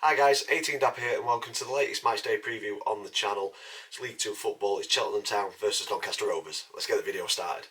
Hi guys, 18 Dapper here and welcome to the latest matchday preview on the channel. It's League 2 football, it's Cheltenham Town versus Doncaster Rovers. Let's get the video started.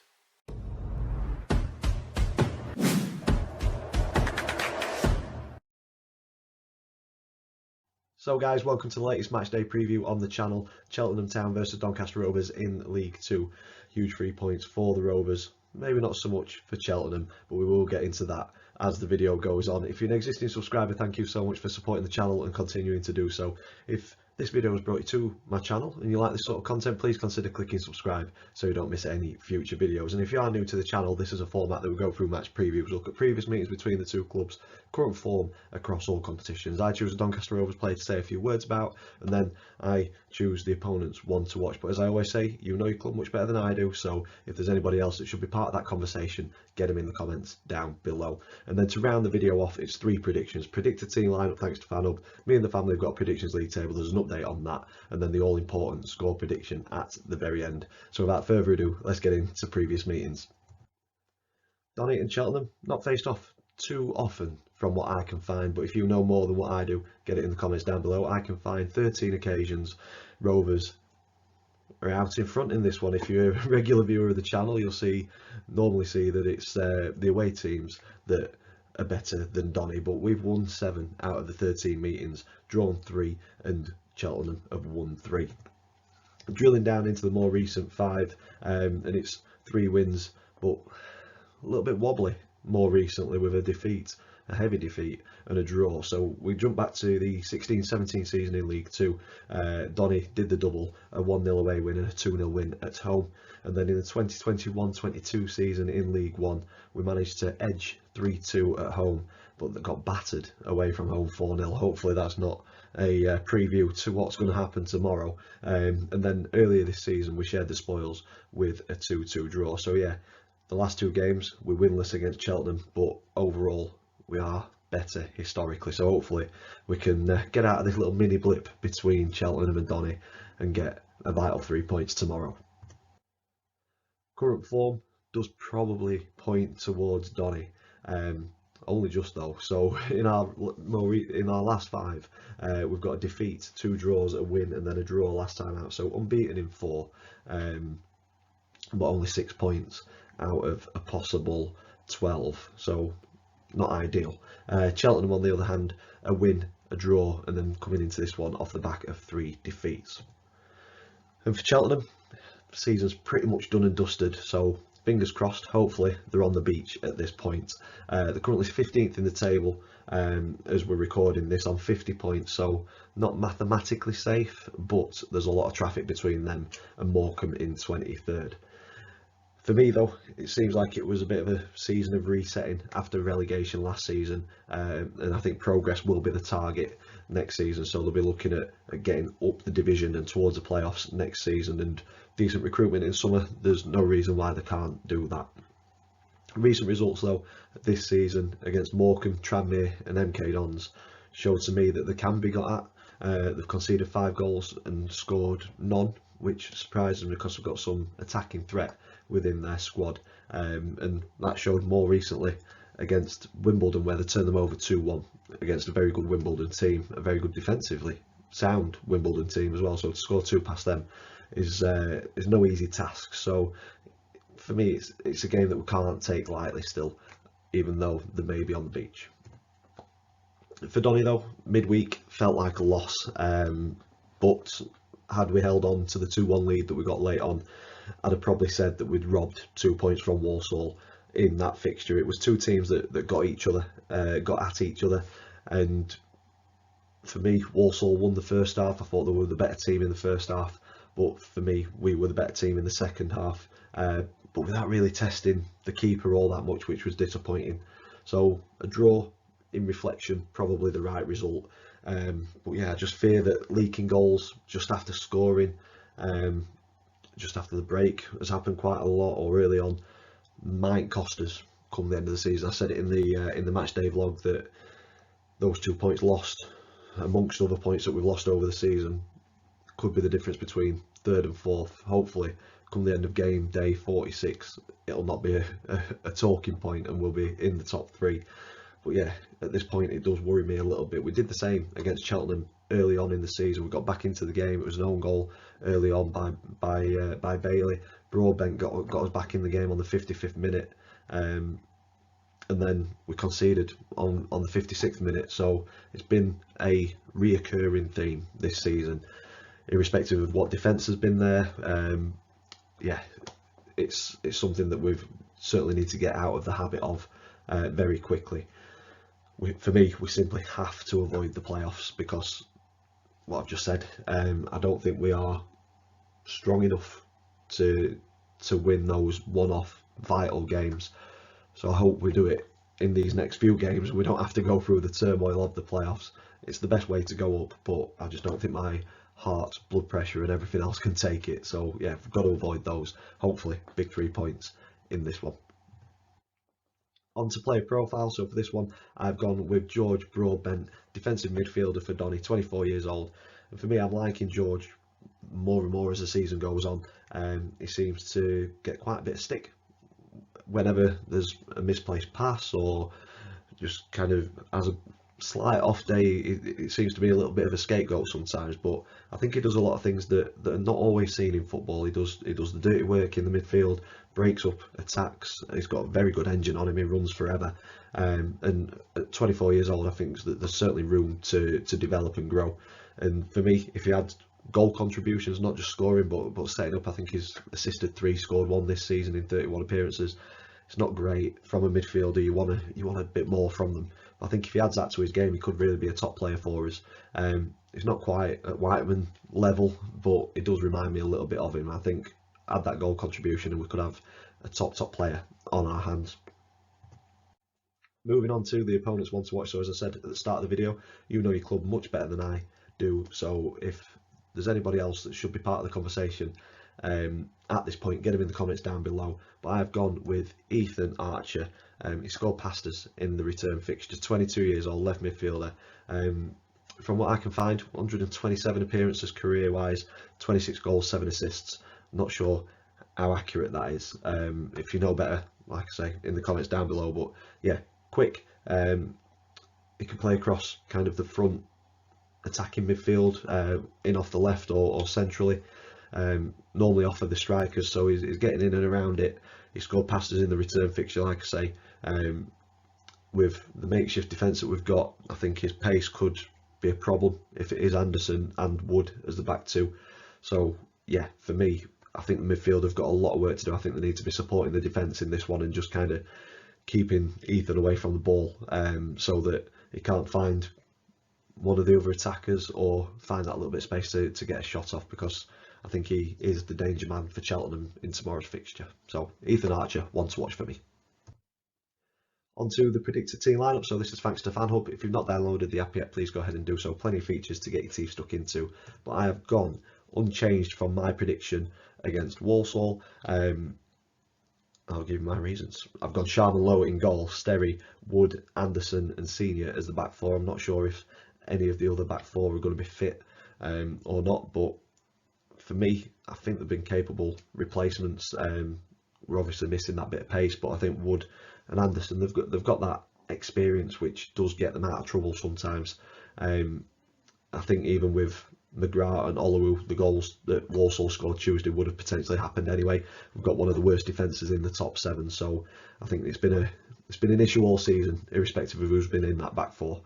So guys, welcome to the latest matchday preview on the channel. Cheltenham Town versus Doncaster Rovers in League 2. Huge 3 points for the Rovers. Maybe not so much for Cheltenham, but we will get into that as the video goes on. If you're an existing subscriber, thank you so much for supporting the channel and continuing to do so. If this video has brought you to my channel and you like this sort of content, please consider clicking subscribe so you don't miss any future videos. And if you are new to the channel, this is a format that we go through match previews, look at previous meetings between the two clubs, current form across all competitions. I choose a Doncaster Rovers player to say a few words about, and then I choose the opponent's one to watch. But as I always say, you know your club much better than I do, so if there's anybody else that should be part of that conversation, get them in the comments down below. And then to round the video off, it's 3 predictions. Predicted team lineup thanks to FanHub. Me and the family have got a predictions league table. There's an update on that, and then the all-important score prediction at the very end. So without further ado, let's get into previous meetings. Donny and Cheltenham not faced off too often from what I can find, but if you know more than what I do, get it in the comments down below. I can find 13 occasions Rovers are out in front in this one. If you're a regular viewer of the channel, you'll normally see that it's the away teams that are better than Donny, but we've won 7 out of the 13 meetings, drawn 3, and Cheltenham have won 3. Drilling down into the more recent 5, and it's 3 wins, but a little bit wobbly more recently with a heavy defeat and a draw. So we jump back to the 16-17 season in League 2. Donny did the double, a 1-0 away win and a 2-0 win at home. And then in the 2021-22 season in League 1, we managed to edge 3-2 at home, but got battered away from home 4-0. Hopefully that's not a preview to what's going to happen tomorrow. And then earlier this season we shared the spoils with a 2-2 draw. So yeah, the last 2 games we're winless against Cheltenham, but overall we are better historically. So hopefully we can get out of this little mini blip between Cheltenham and Donny and get a vital 3 points tomorrow. Current form does probably point towards Donny, only just though. So in our last 5, we've got a defeat, 2 draws, a win, and then a draw last time out. So unbeaten in 4, but only 6 points out of a possible 12, so not ideal. Cheltenham on the other hand, a win, a draw, and then coming into this one off the back of 3 defeats. And for Cheltenham, the season's pretty much done and dusted, so fingers crossed, hopefully they're on the beach at this point. They're currently 15th in the table as we're recording this on 50 points, so not mathematically safe, but there's a lot of traffic between them and Morecambe in 23rd. For me though, it seems like it was a bit of a season of resetting after relegation last season, and I think progress will be the target next season, so they'll be looking at getting up the division and towards the playoffs next season, and decent recruitment in summer. There's no reason why they can't do that. Recent results though this season against Morecambe, Tranmere and MK Dons showed to me that they can be got at. They've conceded 5 goals and scored none, which surprises me because we've got some attacking threat within their squad, and that showed more recently against Wimbledon, where they turned them over 2-1 against a very good Wimbledon team, a very good defensively sound Wimbledon team as well. So to score 2 past them is no easy task. So for me, it's a game that we can't take lightly still, even though they may be on the beach. For Donny though, midweek felt like a loss, but had we held on to the 2-1 lead that we got late on, I'd have probably said that we'd robbed 2 points from Walsall in that fixture. It was 2 teams that got at each other, and for me, Walsall won the first half. I thought they were the better team in the first half, but for me, we were the better team in the second half, but without really testing the keeper all that much, which was disappointing. So a draw, in reflection, probably the right result. But yeah, I just fear that leaking goals just after scoring, just after the break, has happened quite a lot or early on, might cost us come the end of the season. I said it in the match day vlog that those 2 points lost, amongst other points that we've lost over the season, could be the difference between 3rd and 4th. Hopefully come the end of game day 46 it'll not be a talking point and we'll be in the top 3. But yeah, at this point it does worry me a little bit. We did the same against Cheltenham early on in the season. We got back into the game. It was an own goal early on by Bailey. Broadbent got us back in the game on the 55th minute, and then we conceded on the 56th minute. So it's been a reoccurring theme this season, irrespective of what defence has been there. Yeah, it's something that we've certainly need to get out of the habit of very quickly. For me, we simply have to avoid the playoffs because what I've just said. I don't think we are strong enough to win those one-off vital games. So I hope we do it in these next few games. We don't have to go through the turmoil of the playoffs. It's the best way to go up, but I just don't think my heart, blood pressure, and everything else can take it. So yeah, we've got to avoid those. Hopefully, big 3 points in this one. On to player profile. So for this one, I've gone with George Broadbent, defensive midfielder for Donny, 24 years old. And for me, I'm liking George more and more as the season goes on. He seems to get quite a bit of stick whenever there's a misplaced pass or just kind of as a slight off day. It seems to be a little bit of a scapegoat sometimes, but I think he does a lot of things that are not always seen in football. He does the dirty work in the midfield, breaks up attacks. He's got a very good engine on him. He runs forever, and at 24 years old, I think that there's certainly room to develop and grow. And for me, if he had goal contributions, not just scoring but setting up, I think he's assisted 3, scored 1 this season in 31 appearances. It's not great from a midfielder. You want a bit more from them. I think if he adds that to his game, he could really be a top player for us. He's not quite at Whiteman level, but it does remind me a little bit of him. I think add that goal contribution and we could have a top player on our hands. Moving on to the opponents one to watch. So as I said at the start of the video, you know your club much better than I do. So if there's anybody else that should be part of the conversation at this point, get them in the comments down below. But I've gone with Ethan Archer. He scored past us in the return fixture, 22 years old, left midfielder. From what I can find, 127 appearances career-wise, 26 goals, 7 assists. Not sure how accurate that is. If you know better, like I say, in the comments down below. But yeah, quick. He can play across kind of the front attacking midfield, in off the left or centrally. Normally off of the strikers, so he's getting in and around it. He scored passes in the return fixture, like I say. With the makeshift defence that we've got, I think his pace could be a problem if it is Anderson and Wood as the back two. So yeah, for me, I think the midfield have got a lot of work to do. I think they need to be supporting the defence in this one and just kind of keeping Ethan away from the ball, so that he can't find one of the other attackers or find that little bit of space to get a shot off, because I think he is the danger man for Cheltenham in tomorrow's fixture. So Ethan Archer, one to watch for me. On to the predicted team lineup. So this is thanks to FanHub. If you've not downloaded the app yet, please go ahead and do so. Plenty of features to get your teeth stuck into. But I have gone unchanged from my prediction against Walsall. I'll give you my reasons. I've gone Sharman Lowe in goal, Sterry, Wood, Anderson and Senior as the back four. I'm not sure if any of the other back four are going to be fit or not, but for me, I think they've been capable replacements. We're obviously missing that bit of pace, but I think Wood and Anderson, they've got that experience which does get them out of trouble sometimes. I think even with McGrath and Olowu, the goals that Walsall scored Tuesday would have potentially happened anyway. We've got one of the worst defences in the top 7, so I think it's been an issue all season, irrespective of who's been in that back four.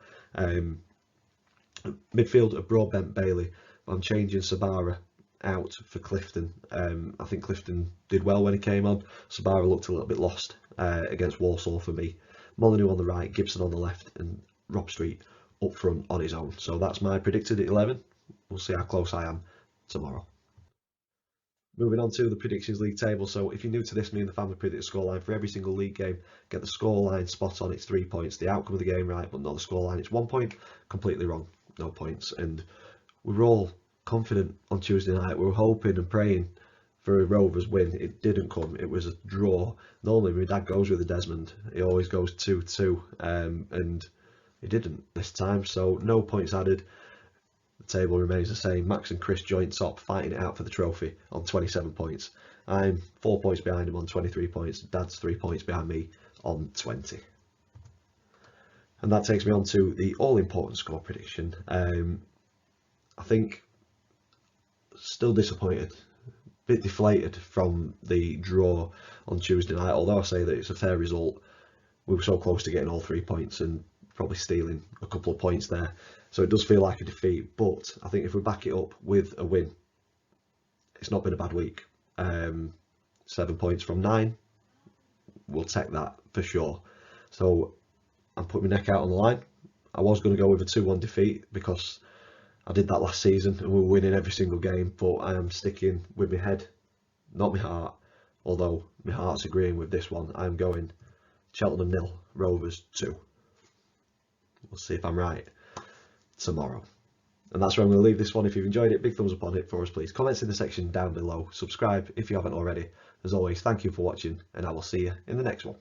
Midfield of Broadbent, Bailey. I'm changing Sabara out for Clifton. I think Clifton did well when he came on. Sabara looked a little bit lost against Walsall for me. Molyneux on the right, Gibson on the left, and Rob Street up front on his own. So that's my predicted 11. We'll see how close I am tomorrow. Moving on to the Predictions League table. So if you're new to this, me and the family predict the scoreline for every single league game. Get the scoreline spot on, it's 3 points. The outcome of the game right, but not the scoreline, it's 1 point. Completely wrong, no points. And we were all confident on Tuesday night. We were hoping and praying for a Rovers win. It didn't come. It was a draw. Normally my dad goes with the Desmond. He always goes 2-2, and he didn't this time. So no points added. The table remains the same. Max and Chris joint top, fighting it out for the trophy on 27 points. I'm 4 points behind him on 23 points. Dad's 3 points behind me on 20. And that takes me on to the all-important score prediction. I think still disappointed, a bit deflated from the draw on Tuesday night, although I say that it's a fair result. We were so close to getting all 3 points and probably stealing a couple of points there. So it does feel like a defeat, but I think if we back it up with a win, it's not been a bad week. 7 points from 9, we'll take that for sure. So I'm putting my neck out on the line. I was going to go with a 2-1 defeat because I did that last season and we were winning every single game, but I am sticking with my head, not my heart, although my heart's agreeing with this one. I'm going Cheltenham 0, Rovers 2. We'll see if I'm right tomorrow. And that's where I'm going to leave this one. If you've enjoyed it, big thumbs up on it for us, please. Comments in the section down below. Subscribe if you haven't already. As always, thank you for watching, and I will see you in the next one.